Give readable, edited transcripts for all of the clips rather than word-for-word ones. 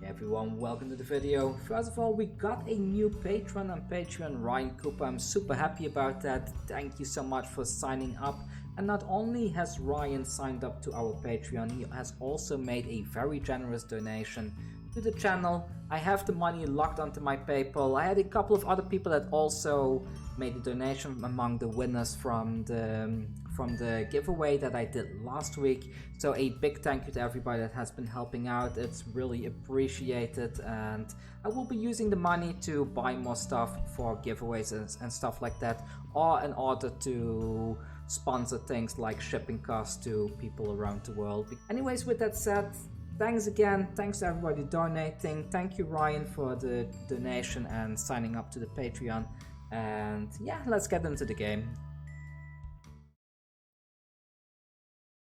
Everyone, welcome to the video. First of all, we got a new patron on Patreon, Ryan Cooper. I'm super happy about that. Thank you so much for signing up. And not only has Ryan signed up to our Patreon, he has also made a very generous donation to the channel. I have the money locked onto my PayPal. I had a couple of other people that also made a donation among the winners from the giveaway that I did last week. So a big thank you to everybody that has been helping out. It's really appreciated, and I will be using the money to buy more stuff for giveaways and stuff like that, or in order to sponsor things like shipping costs to people around the world. Anyways, with that said, thanks again. Thanks to everybody donating. Thank you, Ryan, for the donation and signing up to the Patreon. And yeah, let's get into the game.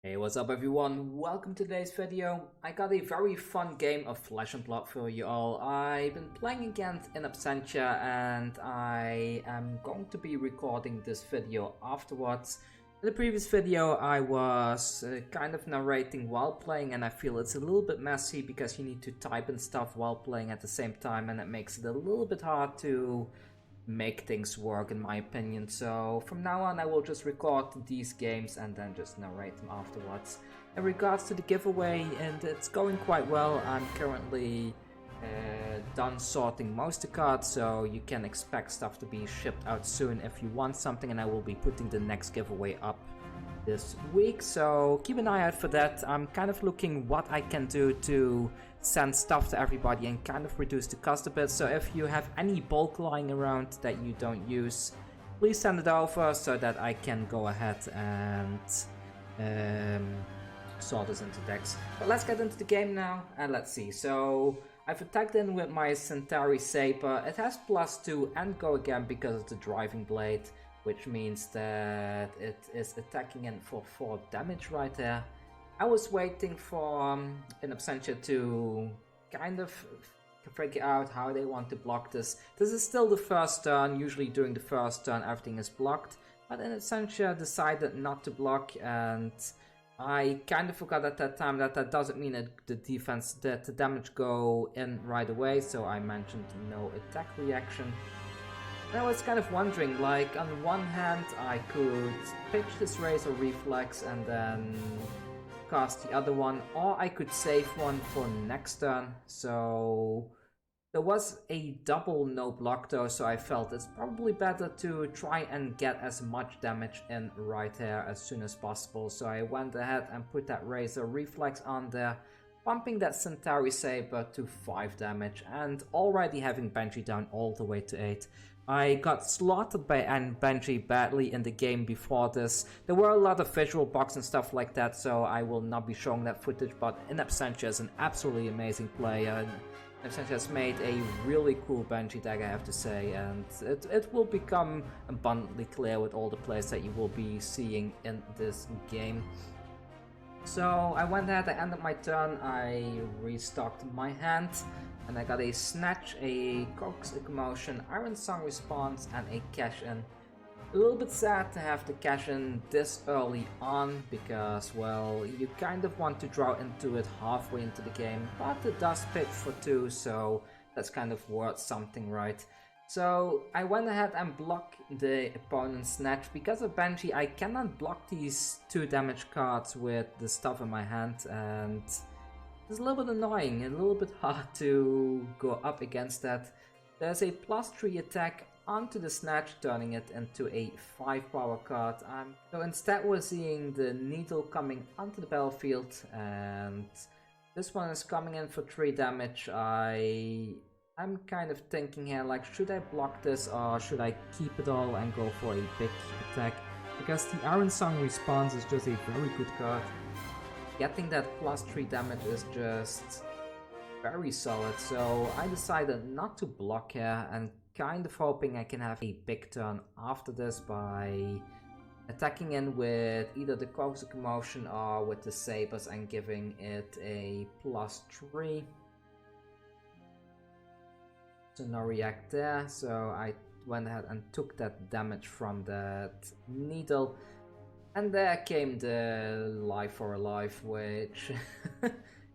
Hey, what's up everyone? Welcome to today's video. I got a very fun game of Flesh and Blood for you all. I've been playing against Inabsentia and I am going to be recording this video afterwards. In the previous video I was kind of narrating while playing, and I feel it's a little bit messy because you need to type in stuff while playing at the same time, and it makes it a little bit hard to make things work in my opinion. So from now on I will just record these games and then just narrate them afterwards. In regards to the giveaway, and it's going quite well. I'm currently done sorting most of the cards, so you can expect stuff to be shipped out soon if you want something, and I will be putting the next giveaway up this week, so keep an eye out for that. I'm kind of looking what I can do to send stuff to everybody and kind of reduce the cost a bit. So if you have any bulk lying around that you don't use, please send it over so that I can go ahead and sort this into decks. But let's get into the game now and let's see. So I've attacked in with my Centauri Saber. It has +2 and go again because of the driving blade, which means that it is attacking in for 4 damage right there. I was waiting for Inabsentia to kind of figure out how they want to block this. This is still the first turn. Usually during the first turn everything is blocked, but Inabsentia decided not to block, and I kind of forgot at that time that that doesn't mean that the defense, that the damage go in right away, so I mentioned no attack reaction. And I was kind of wondering, like, on one hand I could pitch this Razor Reflex and then cast the other one, or I could save one for next turn. So there was a double no block though, so I felt it's probably better to try and get as much damage in right here as soon as possible. So I went ahead and put that Razor Reflex on there, bumping that Centauri Saber to 5 damage, and already having Benji down all the way to 8. I got slaughtered by Benji badly in the game before this. There were a lot of visual bugs and stuff like that, so I will not be showing that footage, but Inabsentia is an absolutely amazing player. Inabsentia has made a really cool Benji deck, I have to say, and it will become abundantly clear with all the plays that you will be seeing in this game. So I went ahead, I ended my turn, I restocked my hand, and I got a Snatch, a Cox, a Commotion, Iron Song Response, and a Cash In. A little bit sad to have the Cash In this early on, because, well, you kind of want to draw into it halfway into the game, but it does pitch for 2, so that's kind of worth something, right? So I went ahead and blocked the opponent's Snatch. Because of Benji, I cannot block these 2 damage cards with the stuff in my hand, and it's a little bit annoying, a little bit hard to go up against that. There's a +3 attack onto the Snatch, turning it into a 5 power card. So instead we're seeing the Needle coming onto the battlefield, and this one is coming in for 3 damage. I'm kind of thinking here, like, should I block this or should I keep it all and go for a big attack? Because the Iron Song Response is just a very good card. Getting that +3 damage is just very solid, so I decided not to block here and kind of hoping I can have a big turn after this by attacking in with either the Cox Commotion or with the Sabers and giving it a +3. So no react there, so I went ahead and took that damage from that Needle. And there came the Life for a Life, which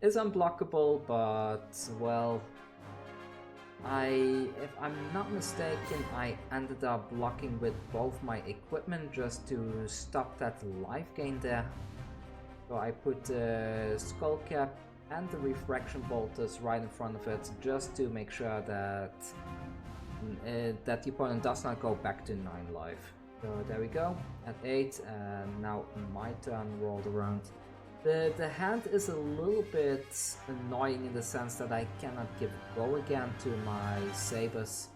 is unblockable, but well, if I'm not mistaken, I ended up blocking with both my equipment just to stop that life gain there. So I put the skull cap and the refraction bolters right in front of it just to make sure that that the opponent does not go back to 9 life. So there we go, at 8, and now my turn rolled around. The hand is a little bit annoying in the sense that I cannot give go again to my sabers.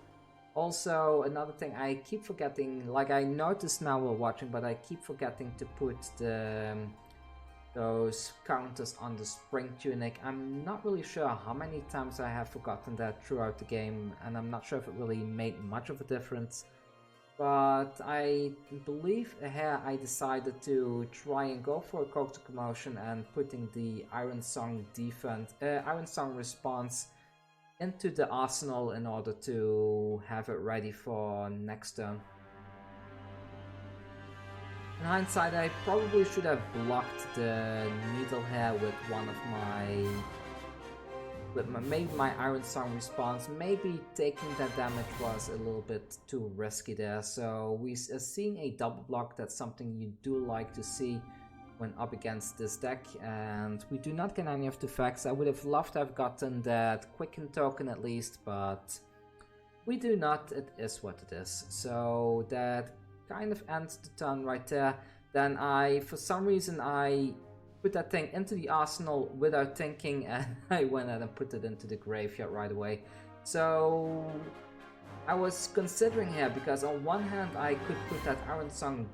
Also, another thing I keep forgetting, like I noticed now while watching, but I keep forgetting to put those counters on the spring tunic. I'm not really sure how many times I have forgotten that throughout the game, and I'm not sure if it really made much of a difference. But I believe here I decided to try and go for a counter commotion and putting the Iron Song response into the arsenal in order to have it ready for next turn. In hindsight, I probably should have blocked the needle here with one of maybe my Iron Song response. Maybe taking that damage was a little bit too risky there. So we are seeing a double block. That's something you do like to see when up against this deck, and we do not get any of the effects. I would have loved to have gotten that Quicken token at least, but we do not. It is what it is. So that kind of ends the turn right there. Then for some reason I put that thing into the arsenal without thinking, and I went ahead and put it into the graveyard right away. So I was considering here, because on one hand I could put that Iron Song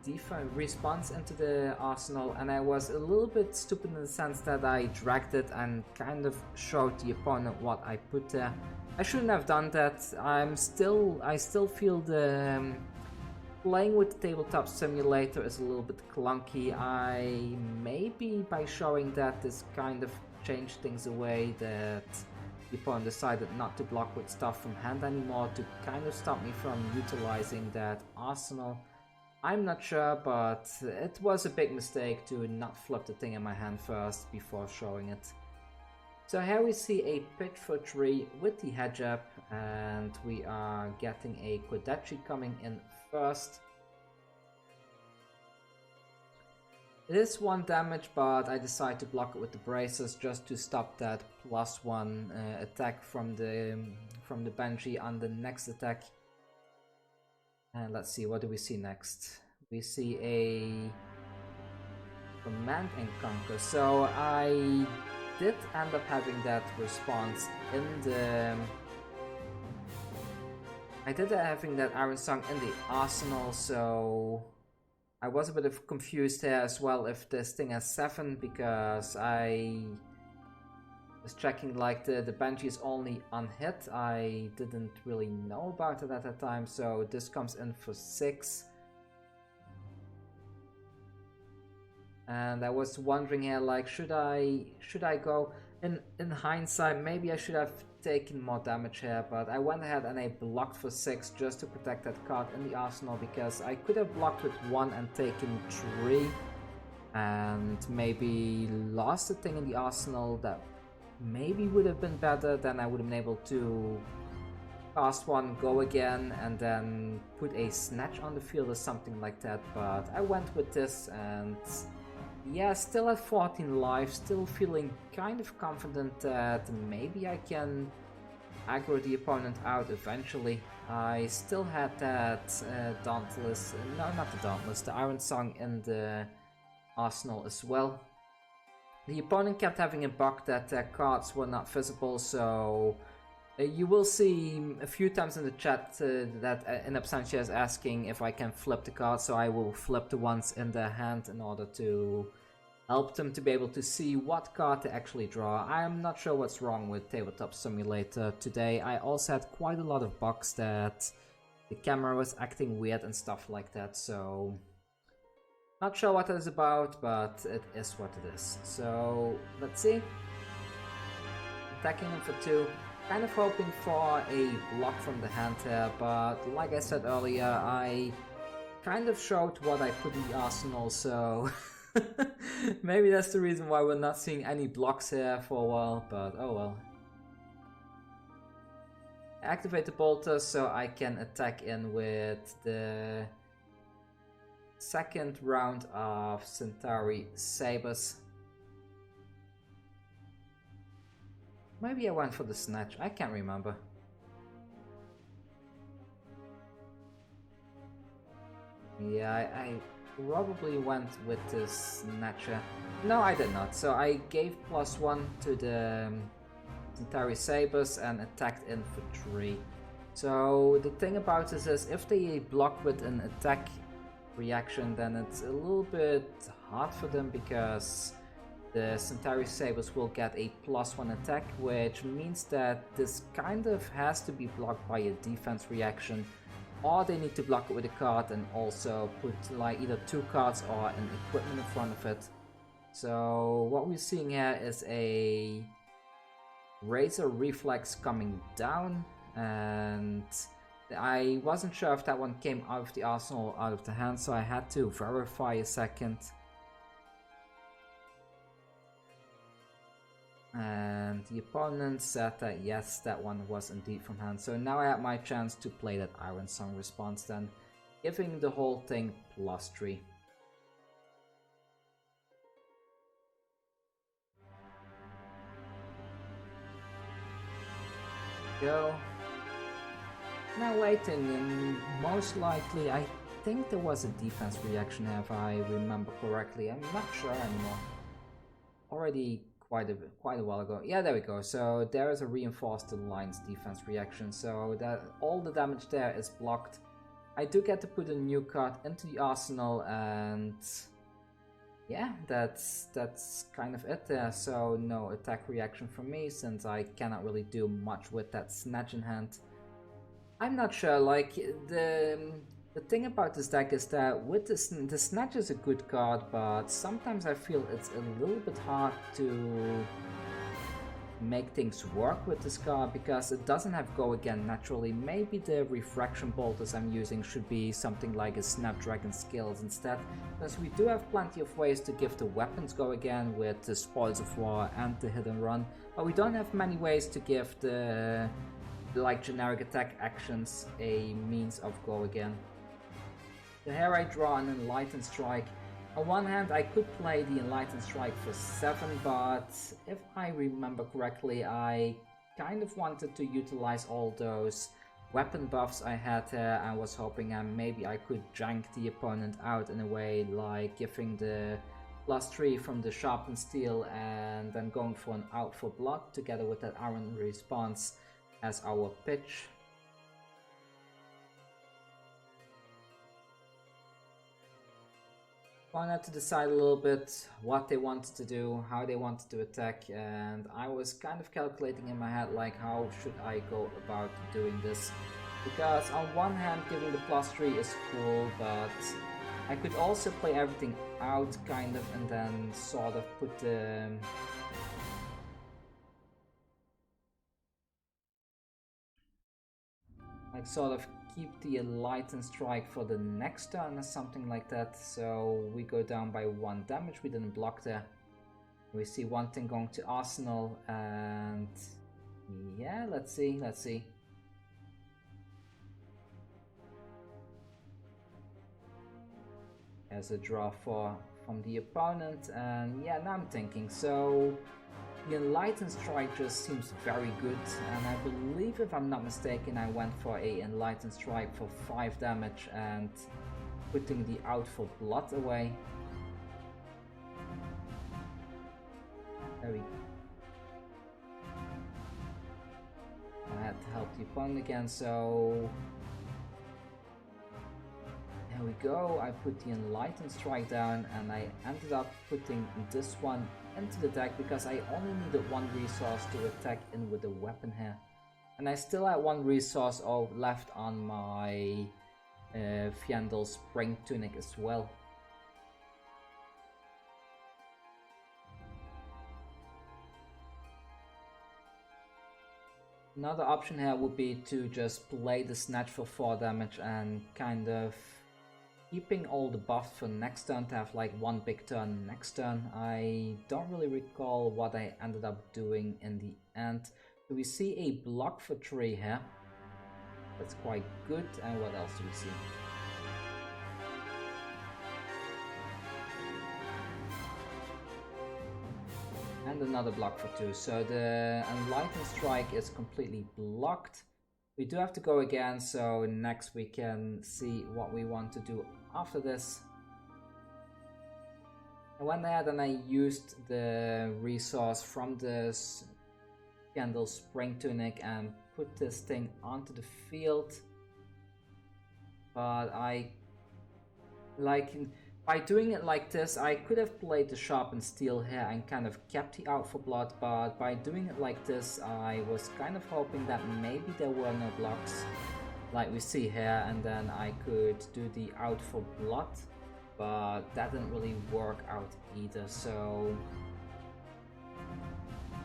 response into the arsenal, and I was a little bit stupid in the sense that I dragged it and kind of showed the opponent what I put there. I shouldn't have done that. I still feel the playing with the tabletop simulator is a little bit clunky. Maybe by showing that this kind of changed things away, that the opponent decided not to block with stuff from hand anymore to kind of stop me from utilizing that arsenal. I'm not sure, but it was a big mistake to not flip the thing in my hand first before showing it. So here we see a pitch for 3 with the hedge up, and we are getting a Kodachi coming in first. It is 1 damage, but I decide to block it with the braces just to stop that +1 attack from the Benji on the next attack. And let's see, what do we see next? We see a Command and Conquer. So I did end up having that response in the... I did having that Iron Song in the arsenal, so I was a bit confused here as well if this thing has 7, because I was checking like the Benji is only unhit. I didn't really know about it at that time, so this comes in for 6. And I was wondering here, like, should I go in hindsight? Maybe I should have taken more damage here, but I went ahead and I blocked for 6 just to protect that card in the arsenal, because I could have blocked with 1 and taken 3 and maybe lost the thing in the arsenal. That maybe would have been better. Then I would have been able to cast 1, go again, and then put a snatch on the field or something like that. But I went with this, and yeah, still at 14 life, still feeling kind of confident that maybe I can aggro the opponent out eventually. I still had that Dauntless, no, not the Dauntless, the Iron Song in the arsenal as well. The opponent kept having a bug that their cards were not visible, so you will see a few times in the chat that Inabsentia is asking if I can flip the cards, so I will flip the ones in their hand in order to help them to be able to see what card to actually draw. I am not sure what's wrong with Tabletop Simulator today. I also had quite a lot of bugs that the camera was acting weird and stuff like that, so not sure what that is about, but it is what it is. So let's see. Attacking him for 2. Kind of hoping for a block from the hand here, but like I said earlier, I kind of showed what I put in the arsenal, so Maybe that's the reason why we're not seeing any blocks here for a while, but oh well. Activate the bolter so I can attack in with the second round of Centauri Sabers. Maybe I went for the snatch, I can't remember. Yeah, I probably went with the snatcher. No, I did not. So I gave +1 to the Centauri Sabers and attacked in for 3. So the thing about this is if they block with an attack reaction, then it's a little bit hard for them because the Centauri Sabers will get a +1 attack, which means that this kind of has to be blocked by a defense reaction, or they need to block it with a card and also put like either 2 cards or an equipment in front of it. So what we're seeing here is a Razor Reflex coming down, and I wasn't sure if that one came out of the arsenal or out of the hand, so I had to verify a second. And the opponent said that yes, that one was indeed from hand. So now I have my chance to play that Iron Song response then, giving the whole thing +3. Go. Now waiting, and most likely I think there was a defense reaction if I remember correctly. I'm not sure anymore. Already quite a while ago. Yeah, there we go. So there is a reinforced alliance defense reaction, so that all the damage there is blocked. I do get to put a new card into the arsenal, and yeah, that's kind of it there. So no attack reaction from me since I cannot really do much with that snatch in hand. I'm not sure, like the thing about this deck is that with the Snatch is a good card, but sometimes I feel it's a little bit hard to make things work with this card because it doesn't have Go Again naturally. Maybe the Refraction Bolters I'm using should be something like a Snapdragon Skills instead, because we do have plenty of ways to give the weapons Go Again with the Spoils of War and the Hit and Run, but we don't have many ways to give the like generic attack actions a means of Go Again. So here I draw an Enlightened Strike. On one hand I could play the Enlightened Strike for 7, but if I remember correctly I kind of wanted to utilize all those weapon buffs I had there. I was hoping maybe I could jank the opponent out in a way, like giving the +3 from the Sharpened Steel and then going for an Out for Blood together with that Iron Response as our pitch. I had to decide a little bit what they wanted to do, how they wanted to attack, and I was kind of calculating in my head like how should I go about doing this, because on one hand giving the +3 is cool, but I could also play everything out kind of and then sort of put the like sort of keep the Enlightened Strike for the next turn or something like that. So we go down by 1 damage, we didn't block there. We see one thing going to Arsenal, and yeah, let's see. There's a draw from the opponent, and yeah, now I'm thinking, so the Enlightened Strike just seems very good, and I believe, if I'm not mistaken, I went for a Enlightened Strike for 5 damage and putting the Out for Blood away. There we go. I had to help the opponent again, so there we go. I put the Enlightened Strike down, and I ended up putting this one into the deck because I only needed 1 resource to attack in with the weapon here, and I still had 1 resource left on my Fiendal Spring Tunic as well. Another option here would be to just play the Snatch for 4 damage and kind of keeping all the buffs for next turn to have like one big turn next turn. I don't really recall what I ended up doing in the end. So we see a block for 3 here. That's quite good. And what else do we see? And another block for 2. So the Enlightened Strike is completely blocked. We do have to go again, so next we can see what we want to do after this. I went ahead and I used the resource from the Candle Spring Tunic and put this thing onto the field. But by doing it like this, I could have played the Sharpened Steel here and kind of kept the Out for Blood, but by doing it like this, I was kind of hoping that maybe there were no blocks, like we see here, and then I could do the Out for Blood, but that didn't really work out either, so...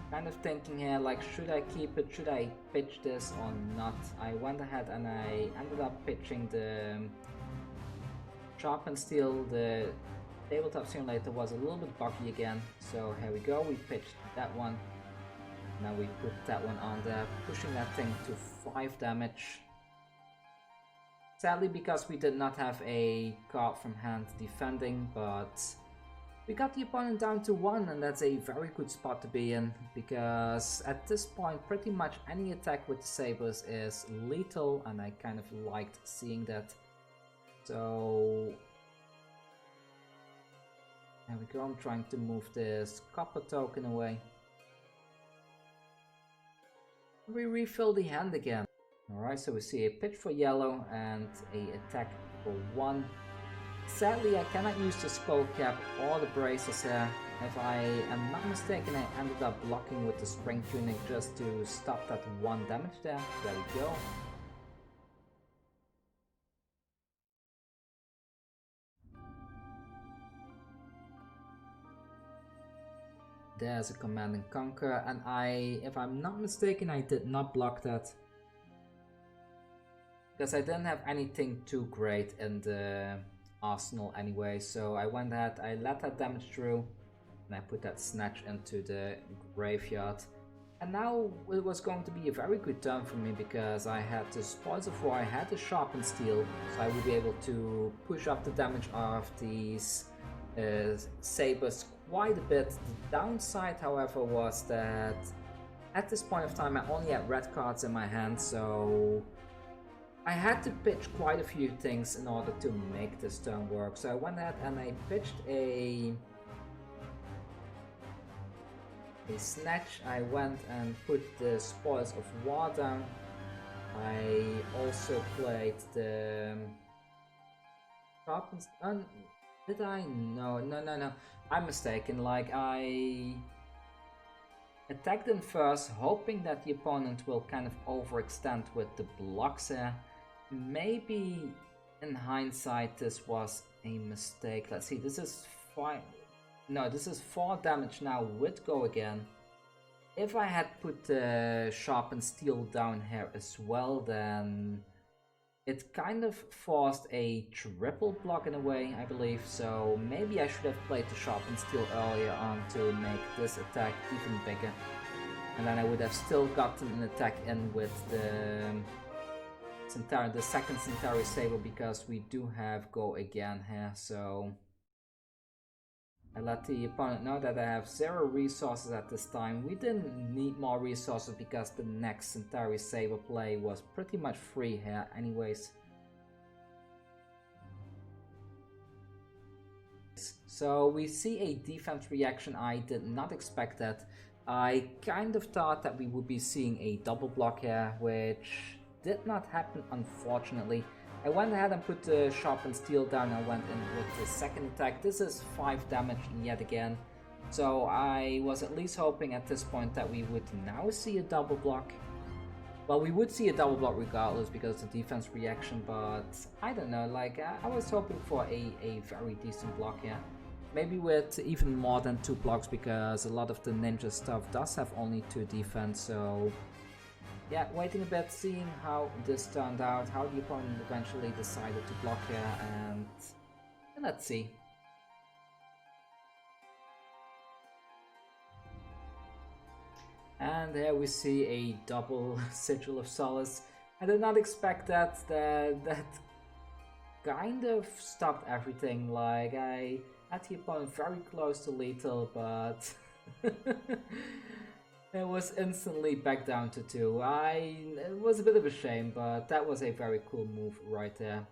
Kind of thinking here, like, should I keep it, should I pitch this or not? I went ahead and I ended up pitching the... Sharpened Steel. The Tabletop Simulator was a little bit buggy again, so here we go, we pitched that one. Now we put that one on there, pushing that thing to 5 damage. Sadly, because we did not have a card from hand defending, but we got the opponent down to 1, and that's a very good spot to be in, because at this point pretty much any attack with the sabers is lethal, and I kind of liked seeing that. So there we go, I'm trying to move this copper token away. We refill the hand again. Alright, so we see a pitch for yellow and a attack for 1. Sadly, I cannot use the skull cap or the braces here. If I am not mistaken, I ended up blocking with the spring tunic just to stop that 1 damage there. There we go. There's a Command and Conquer, and if I'm not mistaken, I did not block that. Because I didn't have anything too great in the arsenal anyway, so I went ahead, I let that damage through, and I put that Snatch into the graveyard. And now it was going to be a very good turn for me, because I had the Spoils of War, I had the Sharpened Steel, so I would be able to push up the damage of these sabers quite a bit. The downside, however, was that at this point of time I only had red cards in my hand, so I had to pitch quite a few things in order to make this turn work. So I went ahead and I pitched a Snatch. I went and put the Spoils of War down. I also played the Sharpened... Did I? No. I'm mistaken. Like, I attacked in first, hoping that the opponent will kind of overextend with the blocks here. Maybe in hindsight this was a mistake. Let's see, this is 5... No, this is 4 damage now with Go Again. If I had put the Sharpened Steel down here as well, then it kind of forced a triple block in a way, I believe, so maybe I should have played the Sharpened Steel earlier on to make this attack even bigger. And then I would have still gotten an attack in with the second Centauri Saber, because we do have Go Again here, so I let the opponent know that I have 0 resources at this time. We didn't need more resources because the next Centauri Saber play was pretty much free here anyways. So we see a defense reaction. I did not expect that. I kind of thought that we would be seeing a double block here, which did not happen, unfortunately. I went ahead and put the Sharpened Steel down and went in with the second attack. This is 5 damage yet again. So I was at least hoping at this point that we would now see a double block. Well, we would see a double block regardless because of the defense reaction, but I don't know, like I was hoping for a very decent block here. Maybe with even more than 2 blocks, because a lot of the ninja stuff does have only 2 defense, so yeah, waiting a bit, seeing how this turned out, how the opponent eventually decided to block here, and let's see. And here we see a double Sigil of Solace. I did not expect that. That kind of stopped everything. Like, I had the opponent very close to lethal, but it was instantly back down to 2. It was a bit of a shame, but that was a very cool move right there.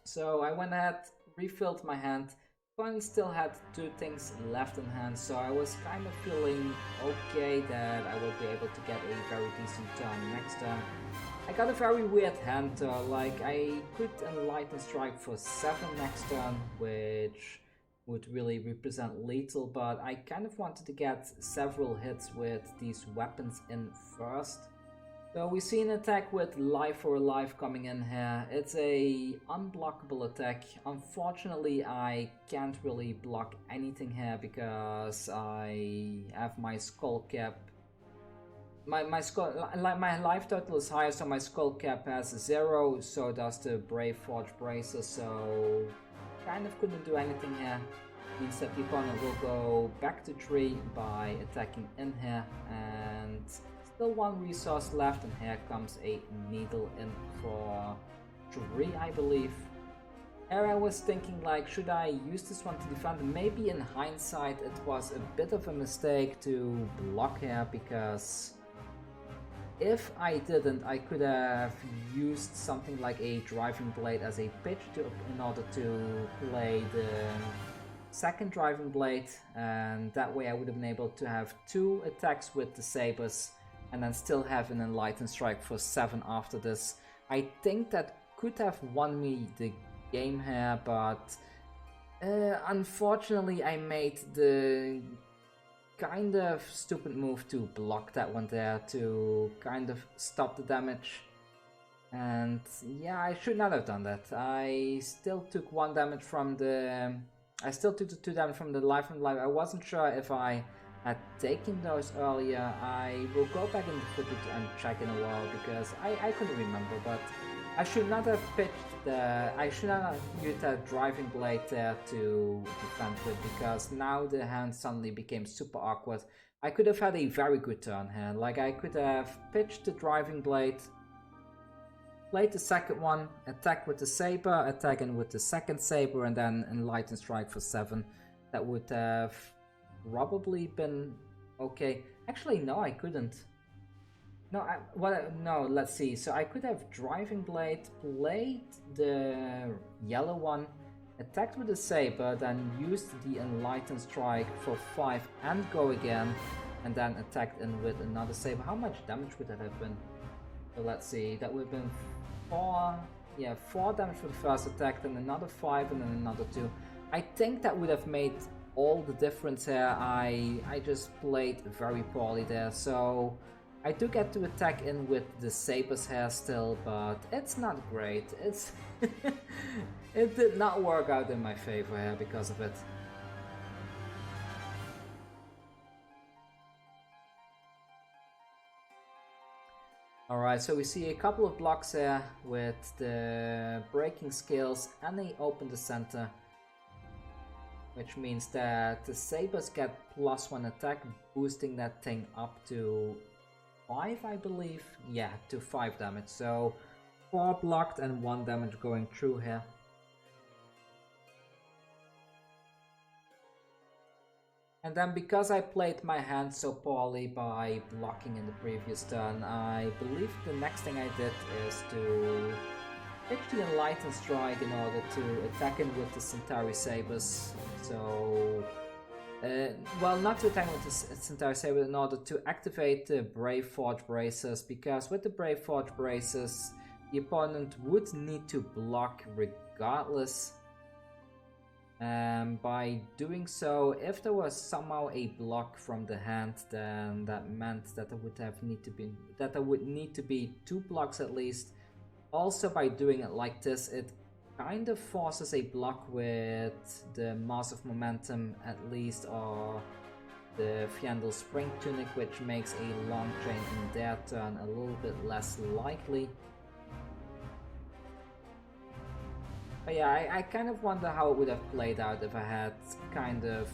So I went ahead, refilled my hand. Opponent still had 2 things left in hand, so I was kind of feeling okay that I will be able to get a very decent turn next turn. I got a very weird hand turn, like I could Enlighten Strike for 7 next turn, which would really represent lethal, but I kind of wanted to get several hits with these weapons in first. So we see an attack with Life for Life coming in here. It's a unblockable attack. Unfortunately, I can't really block anything here because I have my skull cap. My life total is higher, so my skull cap has 0, so does the Brave Forge Bracer, so kind of couldn't do anything here. Means that the opponent will go back to 3 by attacking in here, and still 1 resource left, and here comes a needle in for 3, I believe. Here I was thinking, like, should I use this one to defend? Maybe in hindsight it was a bit of a mistake to block here, because if I didn't, I could have used something like a Driving Blade as a pitch in order to play the second Driving Blade, and that way I would have been able to have 2 attacks with the sabers and then still have an Enlightened Strike for 7 after this. I think that could have won me the game here, but unfortunately I made the kind of stupid move to block that one there to kind of stop the damage. And yeah, I should not have done that. I still took 1 damage from the... I still took the 2 damage from the Life and Life. I wasn't sure if I had taken those earlier. I will go back in the footage and check in a while because I couldn't remember, but I should not have pitched the... I should not have used that Driving Blade there to defend with, because now the hand suddenly became super awkward. I could have had a very good turn here. Like, I could have pitched the Driving Blade, played the second one, attack with the saber, attack in with the second saber, and then Enlightened Strike for 7. That would have probably been okay. Actually, no, I couldn't. No, let's see. So I could have Driving Blade, played the yellow one, attacked with the saber, then used the Enlightened Strike for 5 and go again, and then attacked in with another saber. How much damage would that have been? So let's see, that would have been 4 damage for the first attack, then another 5, and then another 2. I think that would have made all the difference here. I just played very poorly there, so I do get to attack in with the sabers here still, but it's not great. It's it did not work out in my favor here because of it. Alright, so we see a couple of blocks here with the breaking skills and they open the center, which means that the sabers get +1 attack, boosting that thing up to 5, I believe. Yeah, to 5 damage. So 4 blocked and 1 damage going through here. And then because I played my hand so poorly by blocking in the previous turn, I believe the next thing I did is to pitch the Enlightened Strike in order to attack in with the Centauri Sabers. So, well, not to attack with the Centauri Saber, in order to activate the Brave Forge Bracers, because with the Brave Forge Bracers, the opponent would need to block regardless. By doing so, if there was somehow a block from the hand, then that meant that there would need to be 2 blocks at least. Also, by doing it like this, it kind of forces a block with the Mass of Momentum at least, or the Fiandal Spring Tunic, which makes a long chain in their turn a little bit less likely. But yeah, I kind of wonder how it would have played out if I had kind of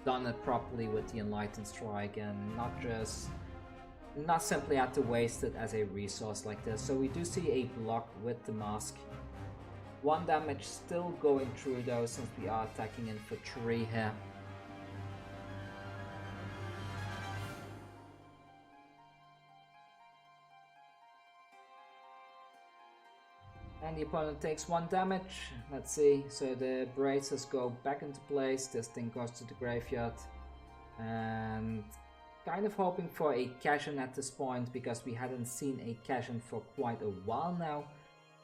done it properly with the Enlightened Strike and not simply had to waste it as a resource like this. So we do see a block with the mask. 1 damage still going through though, since we are attacking in for 3 here. And the opponent takes 1 damage. Let's see, so the braces go back into place, this thing goes to the graveyard. And kind of hoping for a cash-in at this point, because we hadn't seen a cash-in for quite a while now.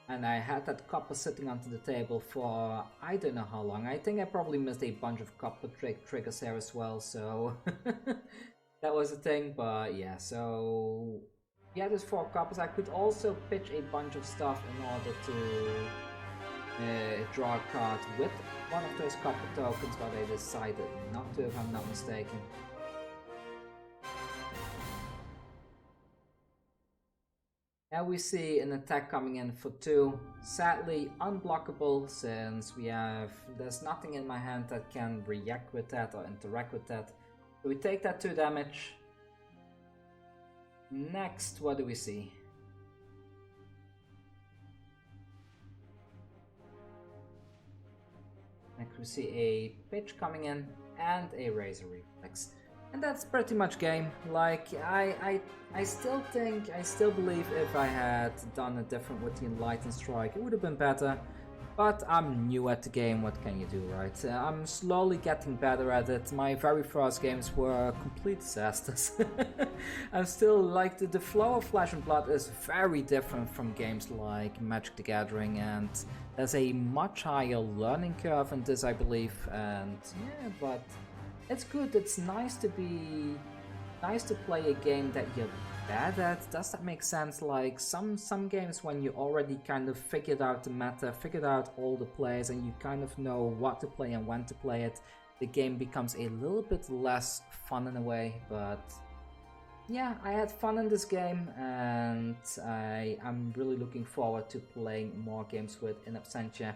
And I had that copper sitting onto the table for I don't know how long. I think I probably missed a bunch of copper triggers here as well, so that was a thing. But yeah, so yeah, there's 4 coppers. I could also pitch a bunch of stuff in order to draw a card with one of those copper tokens, but I decided not to, if I'm not mistaken. Now we see an attack coming in for 2. Sadly unblockable, since there's nothing in my hand that can react with that or interact with that. So we take that 2 damage. Next, what do we see? Next we see a pitch coming in and a razor reflex. And that's pretty much game. Like, I still believe if I had done it different with the Enlightened Strike, it would have been better. But I'm new at the game, what can you do, right? I'm slowly getting better at it. My very first games were complete disasters. I'm still, like, the flow of Flesh and Blood is very different from games like Magic the Gathering, and there's a much higher learning curve in this, I believe. And yeah, but it's good. It's nice to play a game that you're bad at. Does that make sense? Like some games when you already kind of figured out the meta, figured out all the plays, and you kind of know what to play and when to play it, the game becomes a little bit less fun in a way. But yeah, I had fun in this game, and I'm really looking forward to playing more games with Inabsentia.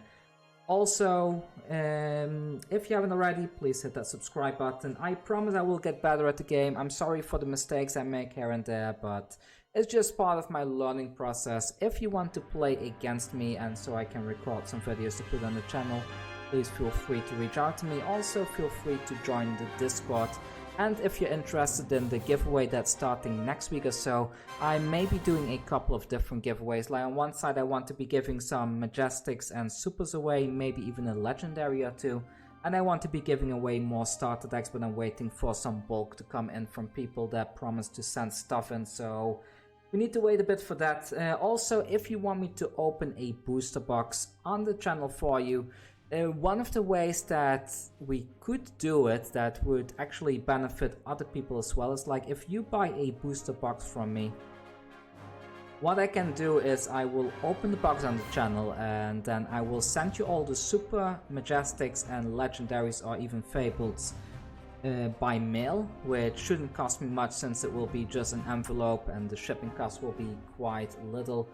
Also, if you haven't already, please hit that subscribe button. I promise I will get better at the game. I'm sorry for the mistakes I make here and there, but it's just part of my learning process. If you want to play against me and so I can record some videos to put on the channel, please feel free to reach out to me. Also, feel free to join the Discord. And if you're interested in the giveaway that's starting next week or so, I may be doing a couple of different giveaways. Like on one side I want to be giving some Majestics and Supers away, maybe even a Legendary or 2. And I want to be giving away more starter decks, but I'm waiting for some bulk to come in from people that promise to send stuff in, so we need to wait a bit for that. Also, if you want me to open a booster box on the channel for you, one of the ways that we could do it that would actually benefit other people as well is, like, if you buy a booster box from me, what I can do is I will open the box on the channel and then I will send you all the Super, Majestics and Legendaries or even Fables by mail, which shouldn't cost me much since it will be just an envelope and the shipping cost will be quite little.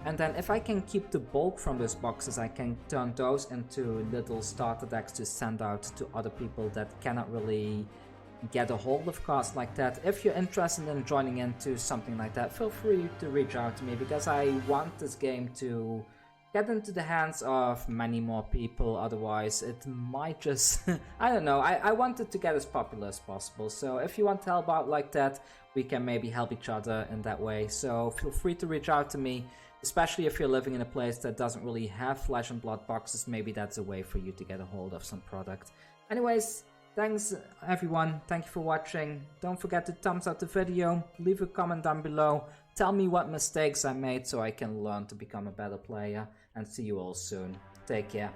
And then if I can keep the bulk from those boxes, I can turn those into little starter decks to send out to other people that cannot really get a hold of cards like that. If you're interested in joining into something like that, feel free to reach out to me, because I want this game to get into the hands of many more people. Otherwise it might just I don't know, I want it to get as popular as possible. So if you want to help out like that, we can maybe help each other in that way. So feel free to reach out to me, especially if you're living in a place that doesn't really have Flesh and Blood boxes. Maybe that's a way for you to get a hold of some product. Anyways, thanks everyone, thank you for watching. Don't forget to thumbs up the video, leave a comment down below, tell me what mistakes I made so I can learn to become a better player, and see you all soon. Take care.